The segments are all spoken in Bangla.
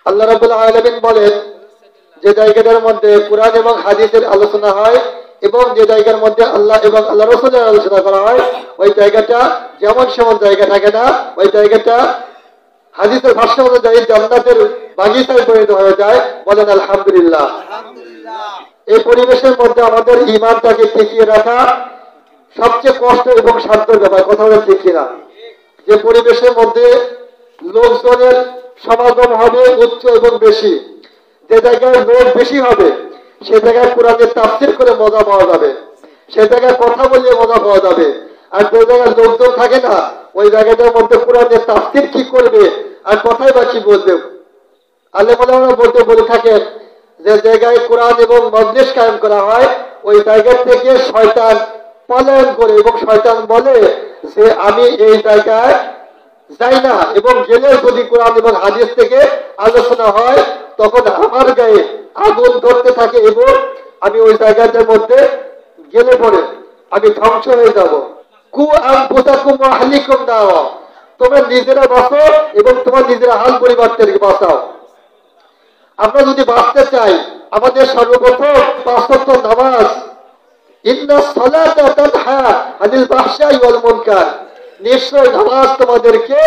আল্লাহ রাব্বুল আলামিন বলেন যে জায়গাটার মধ্যে কুরআন এবং হাদিসের আলোচনা হয় এবং যে জায়গার মধ্যে আল্লাহ এবং আল্লাহ রাসূলের আলোচনা করা হয় ওই জায়গাটা যেমন সেমন জায়গা থাকে না, ওই জায়গাটা হাদিসের ভাষ্য অনুযায়ী জান্নাতের বাগিচায় পরিণত হয়ে যায়। বলেন আলহামদুলিল্লাহ। এই পরিবেশের মধ্যে আমাদের ঈমানটাকে টিকিয়ে রাখা সবচেয়ে কষ্ট এবং সাধ্যের ব্যাপার। কথা বলে ঠিক কিনা? যে পরিবেশের মধ্যে লোকজনের সমাগম হবে উচ্চ এবং বেশি, যে জায়গায় লোক বেশি হবে সে জায়গায় কোরআনের তাফসীর করে মজা পাওয়া যাবে, সে জায়গায় কথা বলে মজা পাওয়া যাবে। আর যে জায়গায় লোকজন থাকে না ওই জায়গাটার মধ্যে কোরআনের তাফসীর কি করবে আর কথাই বা কি বলবে। আলেম ওলামারা বলে থাকেন যে জায়গায় কোরআন এবং মজলিস কায়েম করা হয় ওই জায়গা থেকে শয়তান পলায়ন করে এবং শয়তান বলে যে আমি এই জায়গায় যাই না, এবং গেলে যদি কোরআন এবং হাদিস থেকে আলোচনা হয় তখন আমার গায়ে আগুন ধরতে থাকে এবং আমি ওই জায়গাটার মধ্যে গেলে পরে আমি ধ্বংস হয়ে যাব। কু আনফুসাকুম ওয়া আহলিকুম নারা, তোমরা নিজেরা বাঁচো এবং তোমার নিজেরা আহল পরিবারকে বাঁচাও। আমরা যদি বাঁচতে চাই আমাদের সর্বপ্রথম ৫ ওয়াক্ত নামাজ, ইন্নাস সালাতা তানহা আনিল ফাহশাই ওয়াল মুনকার, নিশ্চয় নামাজ তোমাদেরকে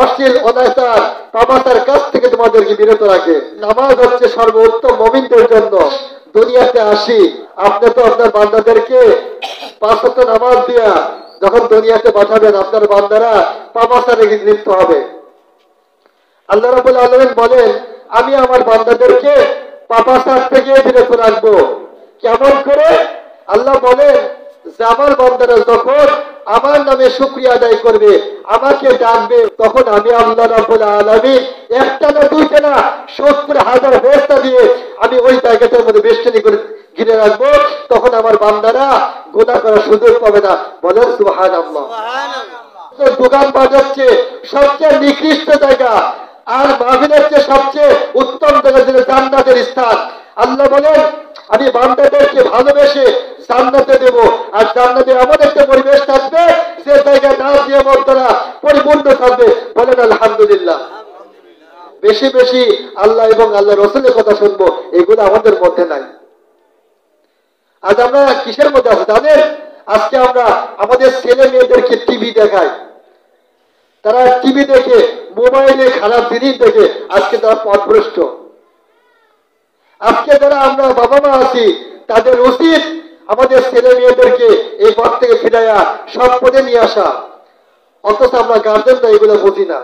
অশ্লীল অনাচার পাপাচার কাছ থেকে তোমাদেরকে বিরত রাখে। নামাজ হচ্ছে সর্বোত্তম মুমিনদের জন্য। দুনিয়াতে আসি আপনি তো আপনার বান্দাদেরকে ৫ ওয়াক্ত নামাজ দিয়া যখন দুনিয়াতে পাঠাবেন আপনার বান্দারা পাপাচারে লিপ্ত হবে। আল্লাহ রাব্বুল আলামিন বলেন আমি আমার বান্দাদেরকে পাপাচার থেকে বিরত রাখবো। কেমন করে? আল্লাহ বলেন যে আমার বান্দারা যখন আমার নামে শুকরিয়া আদায় করবে, আমাকে ডাকবে, তখন আমি আল্লাহ রাব্বুল আলামিন একটা না দুইটা না ৭০,০০০ ফেরেশতা দিয়ে আমি ওই জায়গাটার মধ্যে বেষ্টনী করে ঘিরে রাখবো। তখন আমার বান্দারা গুনাহ করার সুযোগ পাবে না। বলেন সুবহানাল্লাহ। দোকান বাজাচ্ছে সবচেয়ে নিকৃষ্ট জায়গা আর মাহফিলের চেয়ে সবচেয়ে উত্তম জায়গা যেটা জান্নাতের স্থান। আল্লাহ বলেন আমি বান্দাদেরকে ভালোবেসে জান্নাতে দেব, আর জান্নাতে এমন একটা পরিবেশ থাকবে যে জায়গায় নাজ নিয়ামত দ্বারা পরিপূর্ণ থাকবে। বলেন আলহামদুলিল্লাহ। বেশি বেশি আল্লাহ এবং আল্লাহ রাসূলের কথা শুনবো, এগুলো আমাদের মধ্যে নাই। আজ আমরা কিসের মধ্যে আছি জানেন? আজকে আমরা আমাদের ছেলে মেয়েদেরকে টিভি দেখাই, তারা টিভি দেখে মোবাইলে খারাপ জিনিস দেখে আজকে তারা পথভ্রষ্ট। আজকে যারা আমরা বাবা মা আছি তাদের উচিত আমাদের ছেলে মেয়েদেরকে এই পথ থেকে ফিরাইয়া সৎ পথে নিয়ে আসা। অথচ আমরা গার্জেনরা এগুলো বুঝি না।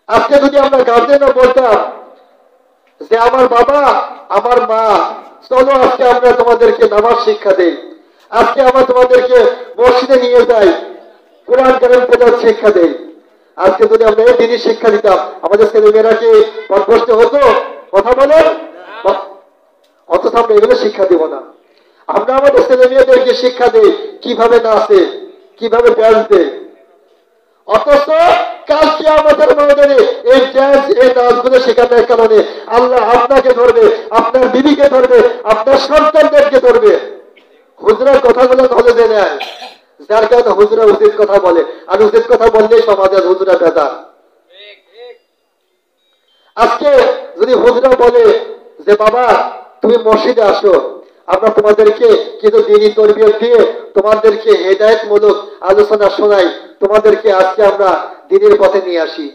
আজকে যদি আমরা গার্জেনরা বলতাম যে আমার বাবা আমার মা চলো আজকে আমরা তোমাদেরকে নামাজ শিক্ষা দেই, আজকে আমরা তোমাদেরকে মসজিদে নিয়ে যাই, কোরআন কারীম পড়ার শিক্ষা দেই, আজকে যদি আমরা এই জিনিস শিক্ষা দিতাম আমাদের ছেলে মেয়েরা কি পথভ্রষ্ট হতো? কথা বলেন। অথচ আমরা এগুলো শিক্ষা দিব না। আমরা আমাদের ছেলে মেয়েদেরকে শিক্ষা দিই কিভাবে নাচে, কিভাবে ড্যান্স দেয়। অথচ কাল কিয়ামতের ময়দানে এই ড্যান্স এই নাচগুলো শেখানোর কারণে আল্লাহ আপনাকে ধরবে, আপনার বিবিকে ধরবে, আপনার সন্তানদেরকে ধরবে। হুজুরের কথাগুলো নলেজে নেয়, যার কারণে হুজুরা উচিত কথা বলে, আর উচিত কথা বললেই সমাজের হুজুরা বেজার। আজকে যদি হুজুরা বলে যে বাবা তুমি মসজিদে আসো, আমরা তোমাদেরকে কিন্তু দ্বীনি তরবিয়ত দিয়ে তোমাদেরকে হেদায়েতমূলক আলোচনা শোনাই, তোমাদেরকে আজকে আমরা দ্বীনের পথে নিয়ে আসি।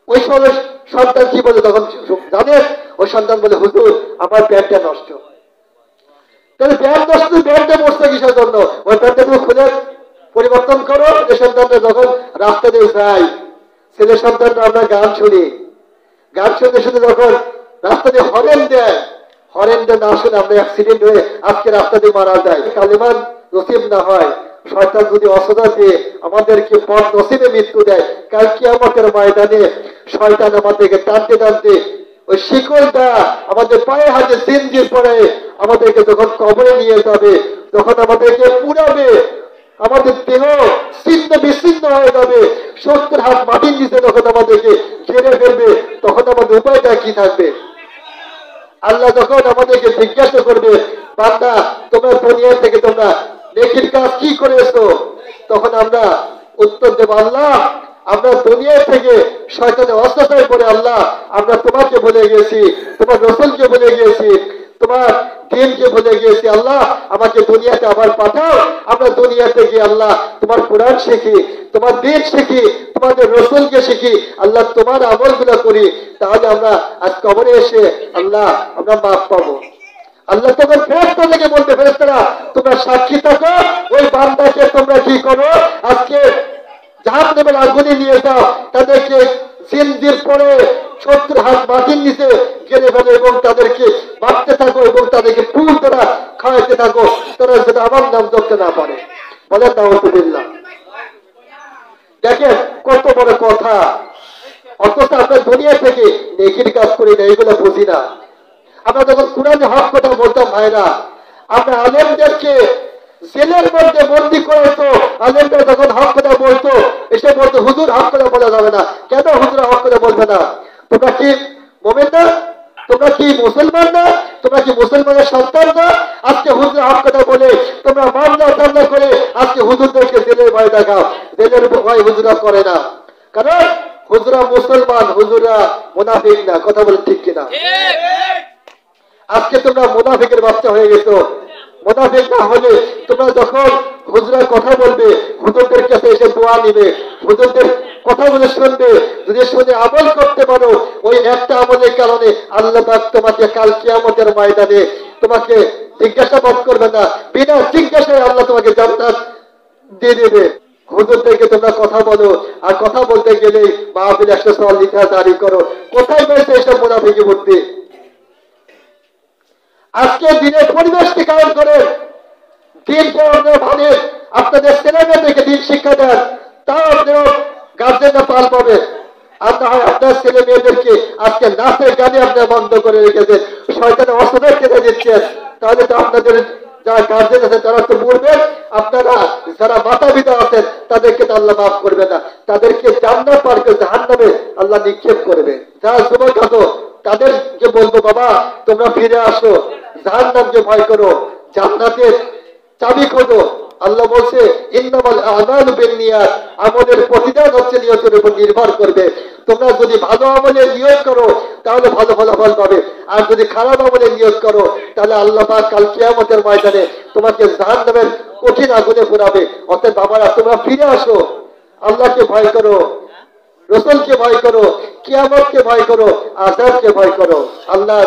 ওই সময় সন্তান কি বলে তখন জানেন? ওই সন্তান বলে হুজুর আমার প্যান্টটা নষ্ট। তাহলে প্যান্ট নষ্ট, প্যান্টটা বসতে কিসের জন্য? ওই প্যান্টটা তুমি খুলে পরিবর্তন করো। যে সন্তানটা যখন রাস্তা দিয়ে যায়, ছেলে সন্তানটা আমরা গান শুনি, গান শুনতে শুনতে যখন রাস্তা দিয়ে হরেন দেয়, হরেনটা না শুনে আমরা অ্যাক্সিডেন্ট হয়ে আজকে রাস্তা দিয়ে মারা যায়। কালেমান নসিব না হয়, শয়তান যদি অসদা দিয়ে আমাদেরকে পথ নসিবে মৃত্যু দেয়, কাল কিয়ামতের ময়দানে শয়তান আমাদেরকে টানতে টানতে ওই শিকলটা আমাদের পায়ে হাতে জিনজির পরে আমাদেরকে যখন কবরে নিয়ে যাবে, যখন আমাদেরকে পুরাবে, আমাদের দেহ ছিন্ন বিচ্ছিন্ন হয়ে যাবে, ৭০ হাত মাটির নিচে যখন আমাদেরকে ঘিরে ফেলবে, তখন আমাদের উপায়টা কি থাকবে? আল্লাহ যখন আমাদেরকে জিজ্ঞাসা করবে বান্দা তোমরা দুনিয়া থেকে তোমরা নেকির কাজ কি করেছো, তখন আমরা উত্তর দেব আল্লাহ আমরা দুনিয়া থেকে শয়তানের অস্ত্রতায় পড়ে আল্লাহ আমরা তোমাকে ভুলে গেছি, তোমার রসুলকে ভুলে গিয়েছি, তোমার দিনকে ভুলে গিয়েছি। আল্লাহ আমাকে দুনিয়াতে আবার পাঠাও, আমরা দুনিয়াতে গিয়ে আল্লাহ তোমার কোরআন শিখি, তোমার দিন শিখি, তোমাদের রসুলকে শিখি, আল্লাহ তোমার আমলগুলো করি, তাহলে আমরা আজ কবরে এসে আল্লাহ আমরা মাফ পাবো। আল্লাহ তোমার ফেরেশতা থেকে বলতে, ফেরেশতারা তোমরা সাক্ষী থাকো, ওই বান্দাকে তোমরা কি করো, আজকে জাহান্নামের আগুনে নিয়ে যাও, তাদেরকে জিন্দির পরে 70 হাত মাটির নিচে গেলে ফেলো এবং তাদেরকে মারতে থাকো এবং তাদেরকে ফুল দ্বারা খাওয়াইতে থাকো, তারা যেটা আমার নাম ধরতে না পারে। বলেন নাউযুবিল্লাহ। দেখেন কত বড় কথা, অথচ আমরা দুনিয়া থেকে নেকির কাজ করি না, এগুলো বুঝি না। আমরা যখন কোরআনে হক কথা বলতাম ভাইরা, আমরা আলেমদেরকে জেলের মধ্যে বন্দি করে, তো আলেমরা যখন হক কথা বলতো এসে বলতো হুজুর হক কথা বলা যাবে না। কেন হুজুরা হক কথা বলবে না? তোমরা কি মুমিন না? তোমরা কি মুসলমান না? তোমরা কি মুসলমানের সন্তান না? আজকে হুজুরা হক কথা বলে তোমরা মামলা টামলা করে আজকে হুজুরদেরকে জেলের ভয় দেখাও। জেলের ভয় হুজুরা করে না, কারণ হুজুরা মুসলমান, হুজুরা মুনাফিক না। কথা বলে ঠিক কিনা? আজকে তোমরা মুনাফিকের বাচ্চা হয়ে গেছো। মুনাফিক না হলে তোমরা যখন হুজুরের কথা বলবে, হুজুরদের কাছে এসে দোয়া নিবে, হুজুরদের কথাগুলো শুনবে, যদি শুনে আমল করতে পারো, ওই একটা আমলের কারণে আল্লাহ পাক তোমাকে কাল কিয়ামতের ময়দানে তোমাকে জিজ্ঞাসাবাদ করবে না, বিনা জিজ্ঞাসায় আল্লাহ তোমাকে জান্নাত দিয়ে দেবে। হুজুরদেরকে তোমরা কথা বলো, আর কথা বলতে গেলেই মাহফিল 100 সওয়াল লিখা জারি করো। কোথায় পেয়েছে এসব মুনাফিকি বুদ্ধি? আজকে দিনের পরিবেশকে কারণ করে দিনকে আপনারা ভাবেন, আপনাদের ছেলেমেয়েদেরকে দিন শিক্ষা দেন, তাও আপনারা গার্জেনরা পাল পাবেন। আর না হয় আপনার ছেলে মেয়েদেরকে আজকে নাচের গানে আপনারা বন্ধ করে রেখেছেন, শয়তানের অস্ত্র কেটে দিচ্ছেন, তাহলে তো আপনাদের যারা গার্জেন আছে তারা তো মরবেন, আপনারা যারা মাতা পিতা আছেন তাদেরকে তো আল্লাহ মাফ করবে না, তাদেরকে জান্নাত পার করে জাহান্নামে আল্লাহ নিক্ষেপ করবে। যারা যুবক আছো তাদেরকে বলবো, বাবা তোমরা ফিরে আসো, জাহান্নামকে ভয় করো, জান্নাতের চাবি খোঁজো। আল্লাহ বলছে ইন্নামাল আমালু বিন্নিয়াত, আমলের প্রতিদান হচ্ছে নিয়তের উপর নির্ভর করবে। তোমরা যদি ভালো আমলে নিয়ত করো তাহলে ভালো ফলাফল পাবে, আর যদি খারাপ আমলে নিয়ত করো তাহলে আল্লাহ পাক কাল কিয়ামতের ময়দানে তোমাকে জাহান্নামের কঠিন আগুনে পোড়াবে। অতএব বাবারা তোমরা ফিরে আসো, আল্লাহকে ভয় করো, রসুলকে ভয় করো, কিয়ামতকে ভয় করো, আযাবকে ভয় করো। আল্লাহ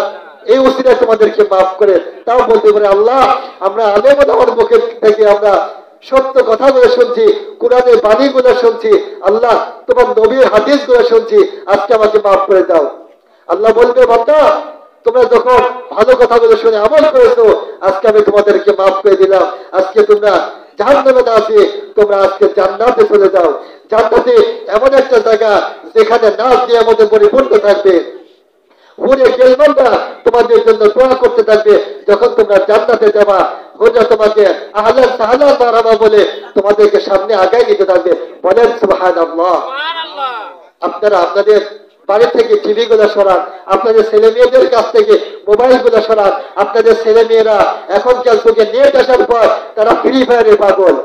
এই ওসিলায় তোমাদেরকে মাফ করে তাও বলতে পারে, আল্লাহ আমরা আলেম আমার মুখের থেকে আমরা সত্য কথাগুলো শুনছি, কোরআনের বাণীগুলো শুনছি, আল্লাহ তোমার নবীর হাদিসগুলো শুনছি, আজকে আমাকে মাফ করে দাও। আল্লাহ বলবে, বান্দা তোমরা যখন ভালো কথাগুলো শুনে আমল করেছো, আজকে আমি তোমাদেরকে মাফ করে দিলাম। আজকে তোমরা জাহান্নামে না আছে, তোমরা আজকে জান্নাতে চলে যাও। জান্নাতে এমন একটা জায়গা যেখানে নাচ দিয়ে আমাদের পরিপূর্ণ থাকবে, হুরে কেলমানরা তোমাদের জন্য দোয়া করতে থাকবে। যখন তোমরা জান্নাতে যাবা, হুজা তোমাকে আহলান সাহলান মারহাবা বলে তোমাদেরকে সামনে আগায় নিতে থাকবে। বলেন সুবহানাল্লাহ। আপনারা আপনাদের বাড়ি থেকে টিভি গুলো সরান, আপনাদের ছেলে মেয়েদের কাছ থেকে মোবাইল গুলো সরান। আপনাদের ছেলে মেয়েরা এখনকার যুগে নেট আসার পর তারা ফ্রি ফায়ারে পাগল,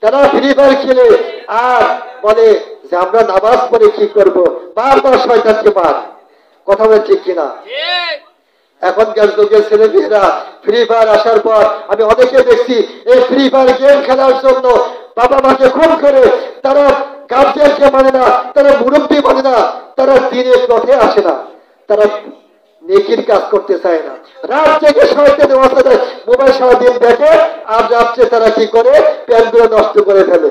তারা ফ্রি ফায়ার খেলে আর বলে যে আমরা নামাজ পড়ে কি করব, বারবার শয়তানকে মার। কথা বলে ঠিক কিনা? এখনকার যুগের ছেলে মেয়েরা ফ্রি ফায়ার আসার পর আমি অনেকে দেখছি এই ফ্রি ফায়ার গেম খেলার জন্য বাবা মাকে খুন করে, তারা গার্জিয়ানকে মানে না, তারা মুরব্বী মানে না, তারা দিনের পথে আসে না, তারা নেকির কাজ করতে চায় না। রাত জেগে শয়তানের ওয়াসওয়াসায় মোবাইল সারাদিন দেখে, আর রাত্রে তারা কি করে, প্যানগুলো নষ্ট করে ফেলে।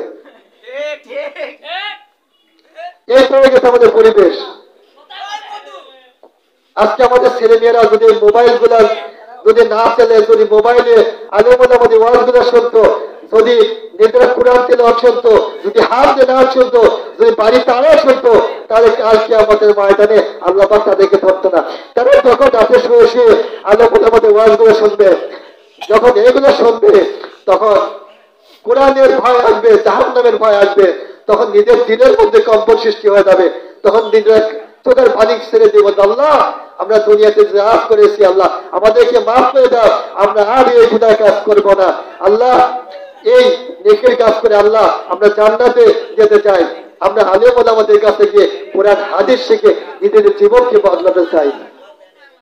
এই হয়ে গেছে আমাদের পরিবেশ। আজকে আমাদের ছেলে মেয়েরা যদি মোবাইল গুলা যদি না চলে, যদি মোবাইলে আলেমুল আমাদের ওয়াজ গুলা শুনতো, যদি নিজেরা কোরআন তেলাওয়াত শুনতো, যদি হাত দিয়ে না শুনতো, যদি বাড়িতে আরো শুনতো, তাহলে কাল কিয়ামতের ময়দানে আল্লাহ পাক তাদেরকে ধরতো না। তারা যখন রাতে শুয়ে শুয়ে আলেমুল আমাদের ওয়াজ গুলো শুনবে, যখন এগুলো শুনবে, তখন কোরআনের ভয় আসবে, জাহান্নামের ভয় আসবে, তখন নিজের দিনের মধ্যে কম্পন সৃষ্টি হয়ে যাবে। তখন নিজের চোখের পানি ছেড়ে দিয়ে বলতো, আল্লাহ আমরা দুনিয়াতে জাহাজ করেছি, আল্লাহ আমাদেরকে মাফ করে দাও, আমরা আর এই গুনাহ কাজ করবো না। আল্লাহ এই নেকির কাজ করে আল্লাহ আমরা জান্নাতে যেতে চাই। আমরা আলেম ওলামাদের কাছ থেকে কোরআন হাদিস শিখে নিজেদের জীবনকে বদলাতে চাই।